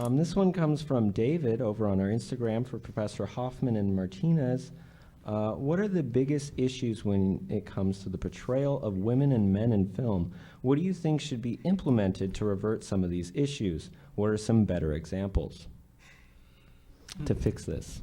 This one comes from David over on our Instagram for Professor Hoffman and Martinez. What are the biggest issues when it comes to the portrayal of women and men in film? What do you think should be implemented to revert some of these issues? What are some better examples to fix this?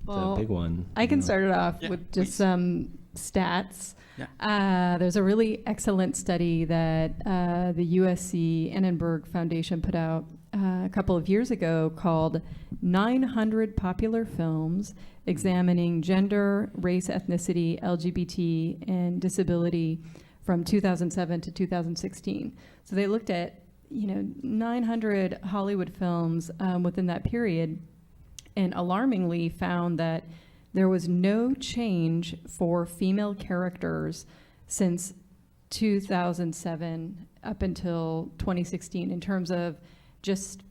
Well, it's a big one. I can start it off with just please. some stats. Yeah. There's a really excellent study that the USC Annenberg Foundation put out a couple of years ago called 900 Popular Films Examining Gender, Race, Ethnicity, LGBT, and Disability from 2007 to 2016. So they looked at 900 Hollywood films within that period, and alarmingly found that there was no change for female characters since 2007 up until 2016 in terms of just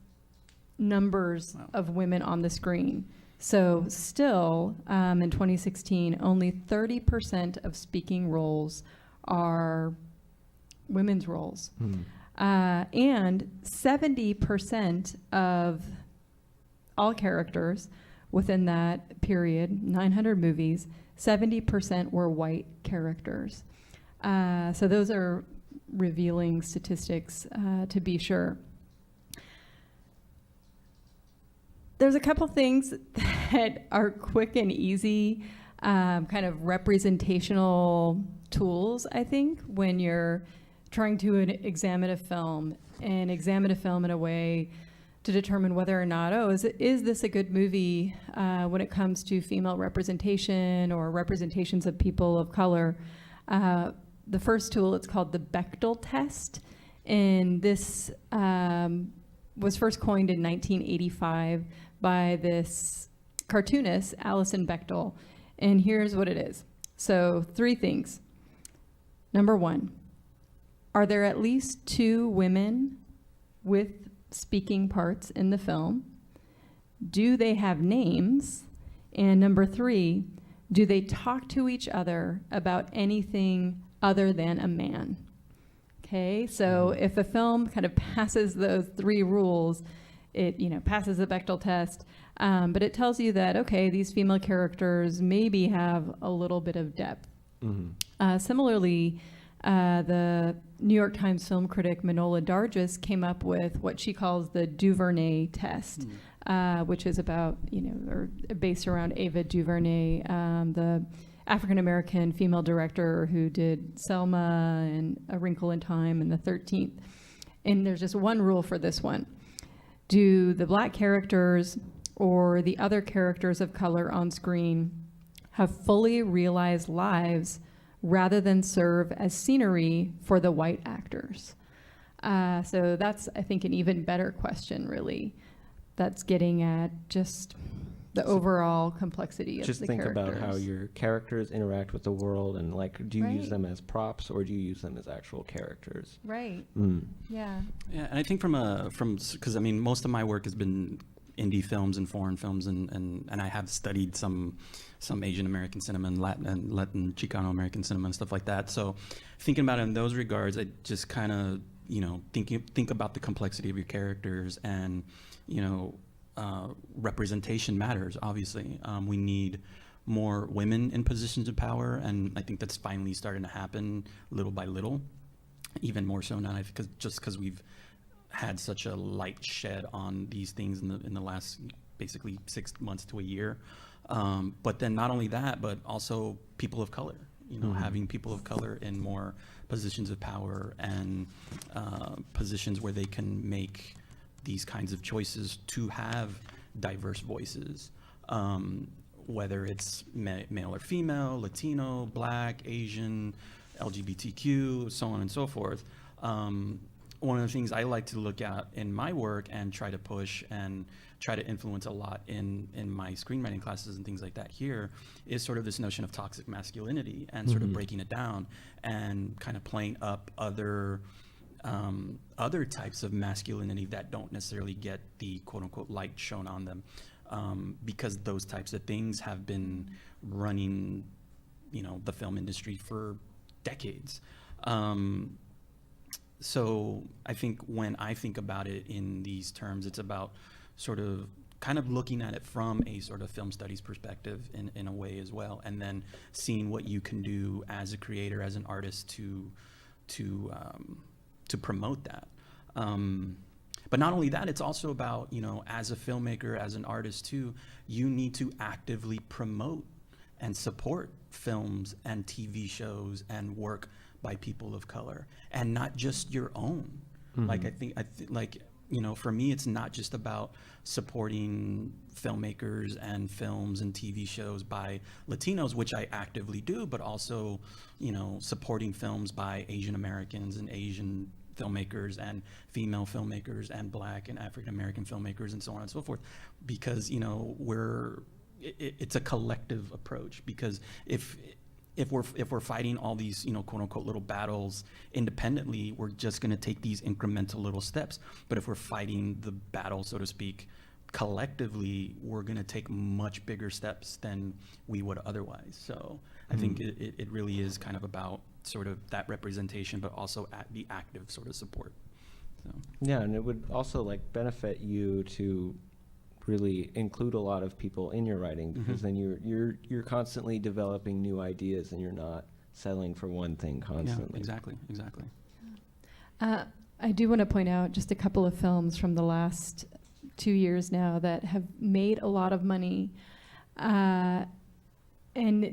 numbers of women on the screen. So still, in 2016, only 30% of speaking roles are women's roles. And 70% of all characters within that period, 900 movies, 70% were white characters. So those are revealing statistics, to be sure. There's a couple things that are quick and easy, kind of representational tools, I think, when you're trying to examine a film in a way to determine whether or not, is this a good movie when it comes to female representation or representations of people of color. The first tool, it's called the Bechdel test, and this was first coined in 1985 by this cartoonist, Alison Bechdel, and here's what it is. So 3 things. Number 1, are there at least 2 women with speaking parts in the film? Do they have names? And number 3, do they talk to each other about anything other than a man? Okay, so if a film kind of passes those 3 rules, it passes the Bechdel test, but it tells you that, okay, these female characters maybe have a little bit of depth. Similarly, the New York Times film critic Manohla Dargis came up with what she calls the DuVernay test, which is about, or based around Ava DuVernay, the African-American female director who did Selma and A Wrinkle in Time and The 13th. And there's just one rule for this one. Do the black characters or the other characters of color on screen have fully realized lives rather than serve as scenery for the white actors? So that's, I think, an even better question, really. That's getting at just the overall complexity of the characters. Just think about how your characters interact with the world, and do you use them as props or do you use them as actual characters? Right. Yeah. Yeah, and I think because most of my work has been indie films and foreign films, and I have studied some Asian American cinema and Latin Chicano American cinema and stuff like that. So thinking about it in those regards, I just kind of think about the complexity of your characters, and representation matters. Obviously, we need more women in positions of power, and I think that's finally starting to happen little by little, even more so now because we've had such a light shed on these things in the last basically 6 months to a year. But then not only that, but also people of color, having people of color in more positions of power and positions where they can make these kinds of choices to have diverse voices, whether it's male or female, Latino, Black, Asian, LGBTQ, so on and so forth. One of the things I like to look at in my work and try to push and try to influence a lot in my screenwriting classes and things like that here is sort of this notion of toxic masculinity and sort of breaking it down and kind of playing up other types of masculinity that don't necessarily get the quote unquote light shown on them, because those types of things have been running, the film industry for decades. so I think when I think about it in these terms, it's about sort of kind of looking at it from a sort of film studies perspective in a way as well, and then seeing what you can do as a creator, as an artist to promote that. But not only that, it's also about, you know, as a filmmaker, as an artist too, you need to actively promote and support films and TV shows and work by people of color, and not just your own. Like I think like, you know, for me, it's not just about supporting filmmakers and films and TV shows by Latinos, which I actively do, but also, you know, supporting films by Asian Americans and Asian filmmakers and female filmmakers and Black and African American filmmakers and so on and so forth, because, you know, it's a collective approach. Because if we're fighting all these, you know, quote unquote little battles independently, we're just going to take these incremental little steps. But if we're fighting the battle, so to speak, collectively, we're going to take much bigger steps than we would otherwise. So I think it really is kind of about sort of that representation, but also the active sort of support. So. Yeah, and it would also like benefit you to really include a lot of people in your writing, because then you're constantly developing new ideas and you're not settling for one thing constantly. Yeah, exactly. I do want to point out just a couple of films from the last 2 years now that have made a lot of money, and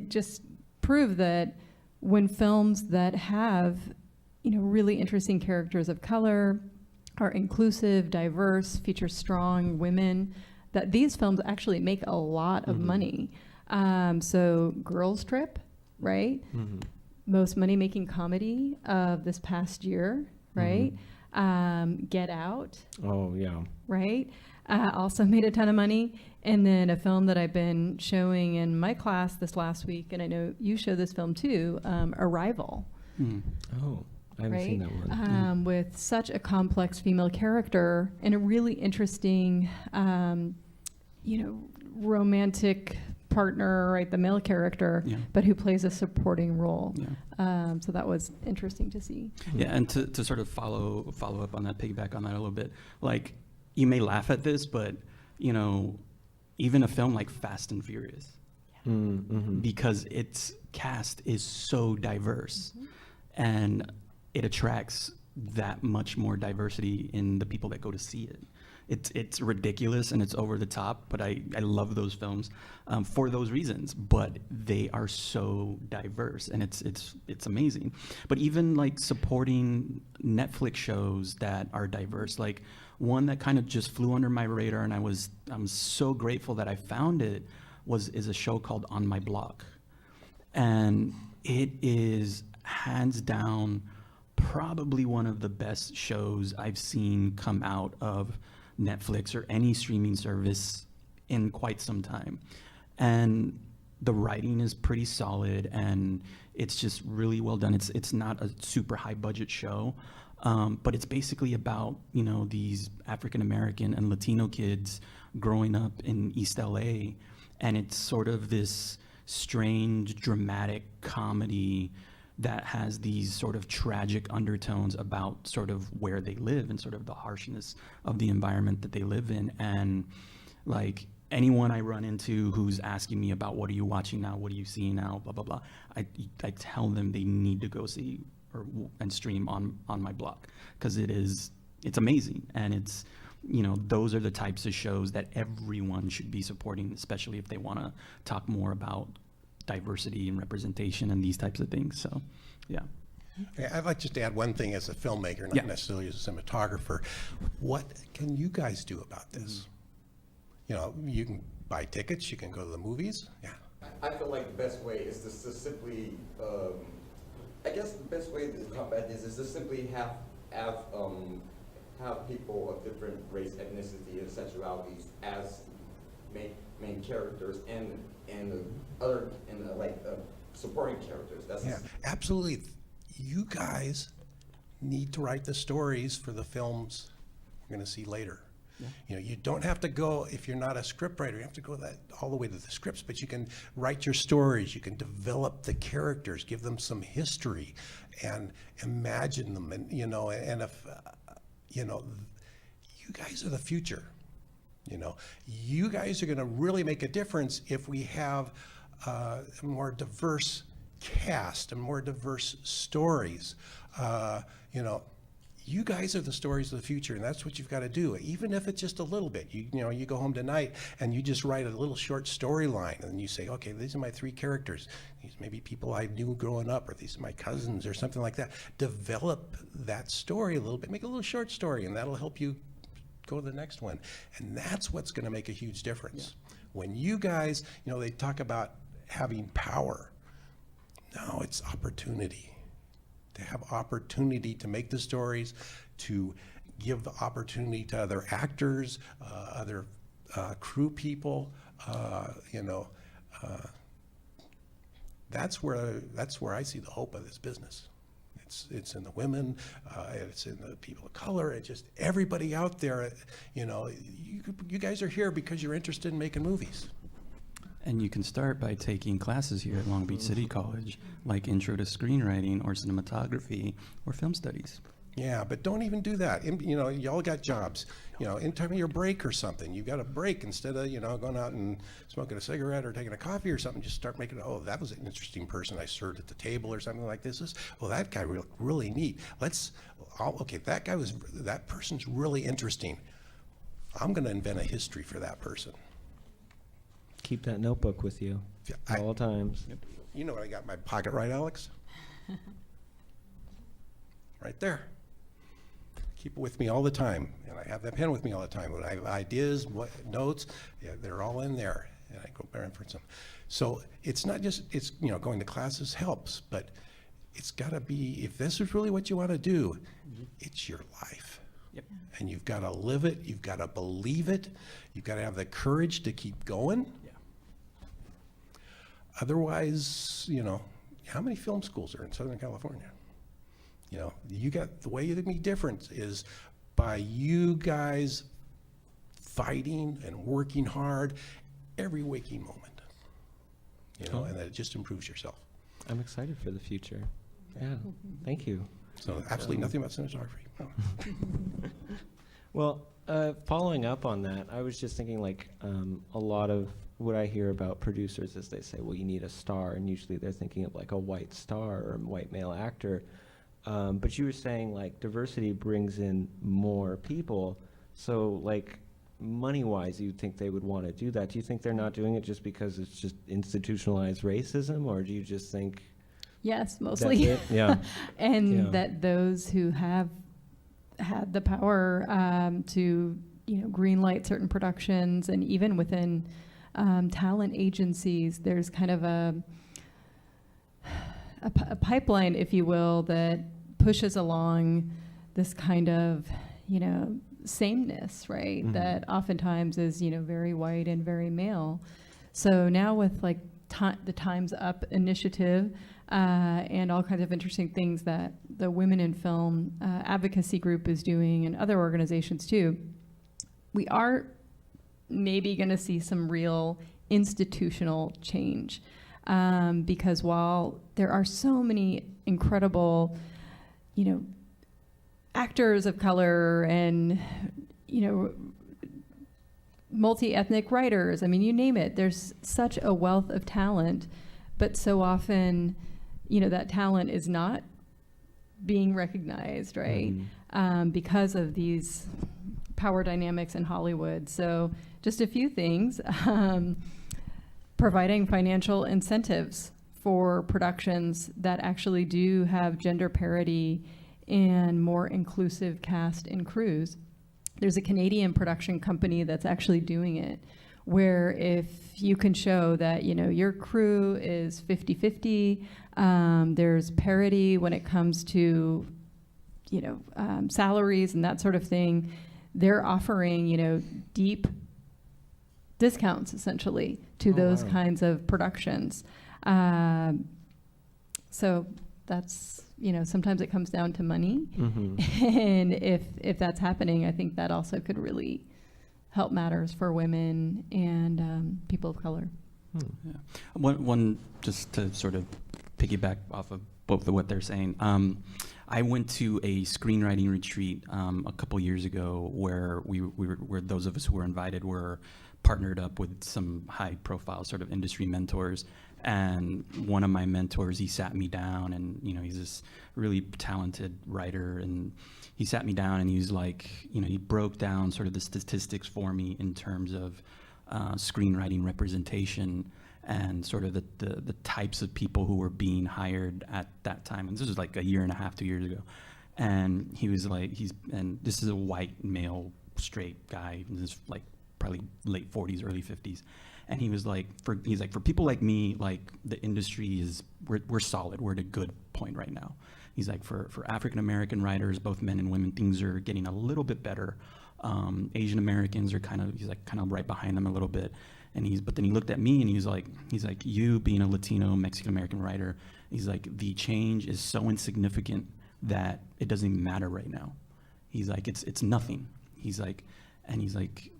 just prove that when films that have, you know, really interesting characters of color, are inclusive, diverse, feature strong women, that these films actually make a lot of money. So Girls Trip, right? Most money-making comedy of this past year, right? Get Out. Oh, yeah. Right? Also made a ton of money. And then a film that I've been showing in my class this last week, and I know you show this film too, Arrival. Oh, I haven't seen that one. With such a complex female character and a really interesting, you know, romantic partner, right? The male character, but who plays a supporting role. So that was interesting to see. Yeah, and to sort of follow up on that, piggyback on that a little bit, like, you may laugh at this, but, you know, even a film like Fast and Furious, because its cast is so diverse, and it attracts that much more diversity in the people that go to see it. It's ridiculous and it's over the top, but I love those films for those reasons. But they are so diverse, and it's amazing. But even like supporting Netflix shows that are diverse, like one that kind of just flew under my radar, and I'm so grateful that I found it, is a show called On My Block, and it is hands down probably one of the best shows I've seen come out of Netflix or any streaming service in quite some time. And the writing is pretty solid, and it's just really well done. It's not a super high budget show, but it's basically about, you know, these African American and Latino kids growing up in East LA, and it's sort of this strange dramatic comedy that has these sort of tragic undertones about sort of where they live and sort of the harshness of the environment that they live in. And like anyone I run into who's asking me about what are you watching now, what are you seeing now, blah, blah, blah, I tell them they need to go see and stream on My Block, because it's amazing. And it's, you know, those are the types of shows that everyone should be supporting, especially if they want to talk more about diversity and representation and these types of things. So, yeah. I'd like just to add one thing as a filmmaker, not necessarily as a cinematographer. What can you guys do about this? You know, you can buy tickets, you can go to the movies. Yeah. I feel like the best way is to simply, I guess the best way to combat this is to simply have people of different race, ethnicity, and sexualities as main characters and supporting characters. That's Absolutely. You guys need to write the stories for the films we're going to see later. You know, you don't have to go, if you're not a scriptwriter, you have to go all the way to the scripts, but you can write your stories, you can develop the characters, give them some history, and imagine them, and if, you guys are the future. You guys are going to really make a difference if we have a more diverse cast and more diverse stories. You guys are the stories of the future, and that's what you've got to do, even if it's just a little bit. You go home tonight and you just write a little short storyline, and you say, okay, these are my 3 characters. These may be people I knew growing up, or these are my cousins, or something like that. Develop that story a little bit, make a little short story, and that'll help you go to the next one. And that's what's going to make a huge difference. When you guys, they talk about having power. No, it's opportunity. To have opportunity to make the stories, to give the opportunity to other actors, other crew people. That's where I see the hope of this business. It's in the women, it's in the people of color. It's just everybody out there. You guys are here because you're interested in making movies. And you can start by taking classes here at Long Beach City College, like Intro to Screenwriting or Cinematography or Film Studies. Yeah, but don't even do that. Y'all got jobs. In time of your break or something, you got a break instead of, going out and smoking a cigarette or taking a coffee or something. Just start making, that was an interesting person I served at the table or something like this. That guy really neat. That person's really interesting. I'm going to invent a history for that person. Keep that notebook with you at all times. Yep. You know what I got in my pocket, right, Alex? Right there. Keep it with me all the time, and I have that pen with me all the time. When I have ideas, notes, they're all in there, and I go reference them. So it's not just going to classes helps, but it's got to be, if this is really what you want to do, it's your life. Yep. And you've got to live it. You've got to believe it. You've got to have the courage to keep going. Yeah. Otherwise, how many film schools are in Southern California? You got, the way you can be different is by you guys fighting and working hard every waking moment, and that it just improves yourself. I'm excited for the future. Yeah, thank you. So absolutely nothing about cinematography. No. Well, following up on that, I was just thinking a lot of what I hear about producers is they say, well, you need a star, and usually they're thinking of a white star or a white male actor. But you were saying diversity brings in more people. So money-wise, you think they would want to do that? Do you think they're not doing it just because it's just institutionalized racism, or do you just think? Yes, mostly. That's it? Yeah. And that those who have had the power to greenlight certain productions, and even within talent agencies, there's kind of a pipeline, if you will, that pushes along this kind of sameness, right? Mm-hmm. That oftentimes is very white and very male. So now with the Time's Up initiative and all kinds of interesting things that the Women in Film advocacy group is doing, and other organizations too, we are maybe going to see some real institutional change. Because while there are so many incredible, actors of color and, multi-ethnic writers, you name it, there's such a wealth of talent, but so often, that talent is not being recognized, right? Mm-hmm. Because of these power dynamics in Hollywood. So just a few things. Providing financial incentives for productions that actually do have gender parity and more inclusive cast and crews. There's a Canadian production company that's actually doing it, where if you can show that your crew is 50-50, there's parity when it comes to salaries and that sort of thing, they're offering deep discounts essentially to those kinds of productions. So that's, sometimes it comes down to money. Mm-hmm. And if that's happening, I think that also could really help matters for women and people of color. Yeah. One just to sort of piggyback off of both of what they're saying. I went to a screenwriting retreat a couple years ago where where those of us who were invited were partnered up with some high-profile sort of industry mentors. And one of my mentors, he sat me down, and he's this really talented writer, and he sat me down and he was like, he broke down sort of the statistics for me in terms of screenwriting representation and sort of the types of people who were being hired at that time. And this was like a year and a half, 2 years ago. And he was like, and this is a white male straight guy, this is like probably late 40s, early 50s. And he was like, for people like me, like the industry we're solid, we're at a good point right now. He's like, for African-American writers, both men and women, things are getting a little bit better. Asian Americans are kind of right behind them a little bit. But then he looked at me and he's like, you being a Latino, Mexican-American writer, he's like, the change is so insignificant that it doesn't even matter right now. He's like, it's nothing. He's like,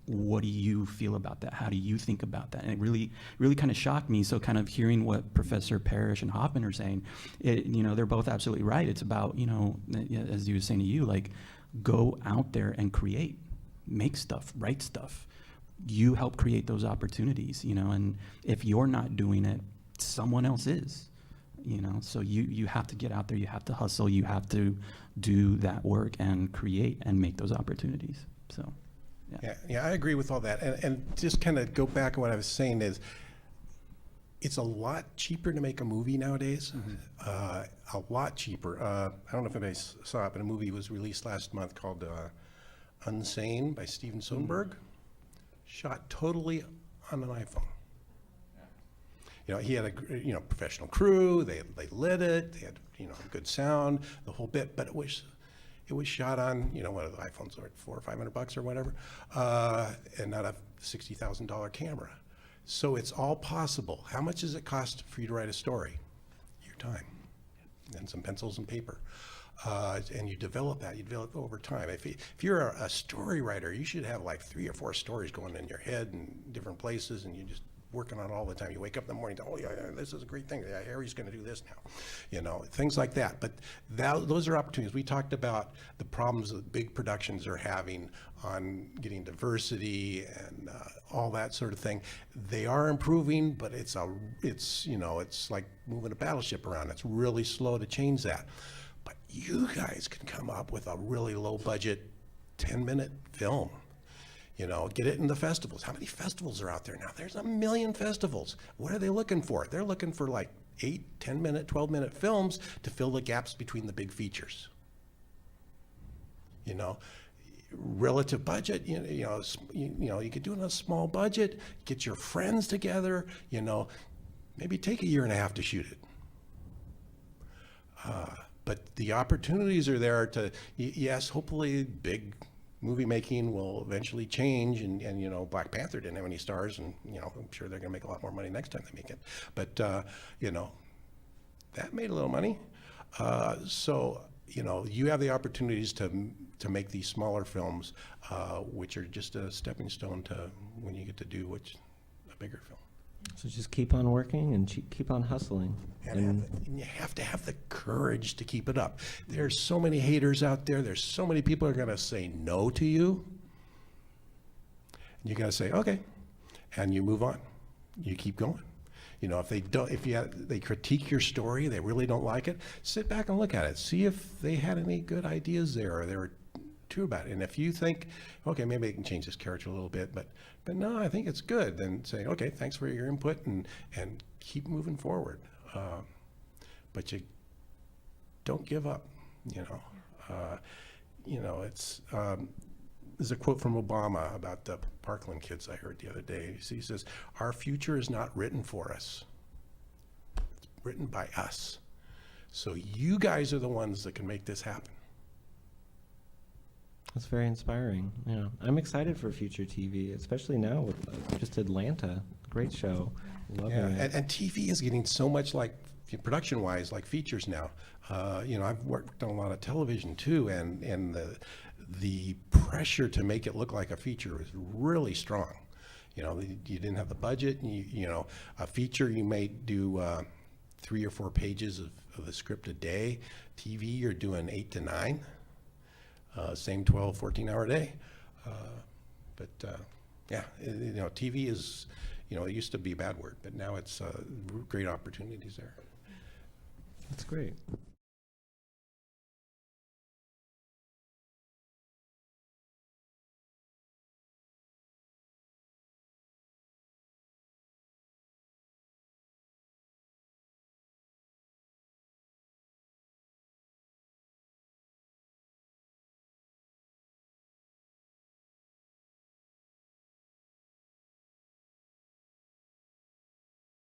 what do you feel about that? How do you think about that? And it really, really kind of shocked me. So kind of hearing what Professor Parrish and Hoffman are saying, they're both absolutely right. It's about, as he was saying to you, like, go out there and create, make stuff, write stuff. You help create those opportunities, and if you're not doing it, someone else is, so you have to get out there, you have to hustle, you have to do that work and create and make those opportunities. So yeah, I agree with all that. And just kind of go back to what I was saying is, it's a lot cheaper to make a movie nowadays. A lot cheaper. I don't know if anybody saw it, but a movie was released last month called Unsane by Steven Soderbergh. Shot totally on an iPhone. He had a professional crew. They lit it. They had good sound, the whole bit. But it was shot on what are the iPhones, like $400 or $500 or whatever, and not a $60,000 camera. So it's all possible. How much does it cost for you to write a story? Your time, and some pencils and paper. And you develop that. You develop it over time. If you're a story writer, you should have like 3 or 4 stories going in your head in different places, and you just working on it all the time. You wake up in the morning, oh yeah, this is a great thing. Yeah, Harry's going to do this now. Things like that. But those are opportunities. We talked about the problems that big productions are having on getting diversity and all that sort of thing. They are improving, but it's like moving a battleship around. It's really slow to change that. But you guys can come up with a really low budget 10-minute film. Get it in the festivals. How many festivals are out there now? There's 1 million festivals. What are they looking for? They're looking for like 8, 10-minute, 12-minute films to fill the gaps between the big features. Relative budget, you could do it on a small budget, get your friends together, maybe take 1.5 years to shoot it. But the opportunities are there to, yes, hopefully big movie making will eventually change, and Black Panther didn't have any stars, and I'm sure they're going to make a lot more money next time they make it. But that made a little money. So you have the opportunities to make these smaller films, which are just a stepping stone to when you get to do a bigger film. So just keep on working and keep on hustling. And you have to have the courage to keep it up. There's so many haters out there. There's so many people who are going to say no to you. And you got to say, okay, and you move on. You keep going. If they don't, they critique your story, they really don't like it, sit back and look at it. See if they had any good ideas there, or they were true about it. And if you think, okay, maybe they can change this character a little bit, but no, I think it's good, then say, okay, thanks for your input, and keep moving forward. But you don't give up. It's there's a quote from Obama about the Parkland kids I heard the other day. He says, "Our future is not written for us. It's written by us. So you guys are the ones that can make this happen." That's very inspiring. I'm excited for future TV, especially now with just Atlanta. Great show. Loving it. And TV is getting so much like production-wise, like features now. I've worked on a lot of television too, and the pressure to make it look like a feature was really strong. You know, you didn't have the budget. You know, a feature you may do 3 or 4 pages of the script a day. TV, you're doing 8 to 9. Same 12, 14-hour day. Yeah, you know, TV is, you know, it used to be a bad word, but now it's great opportunities there. That's great.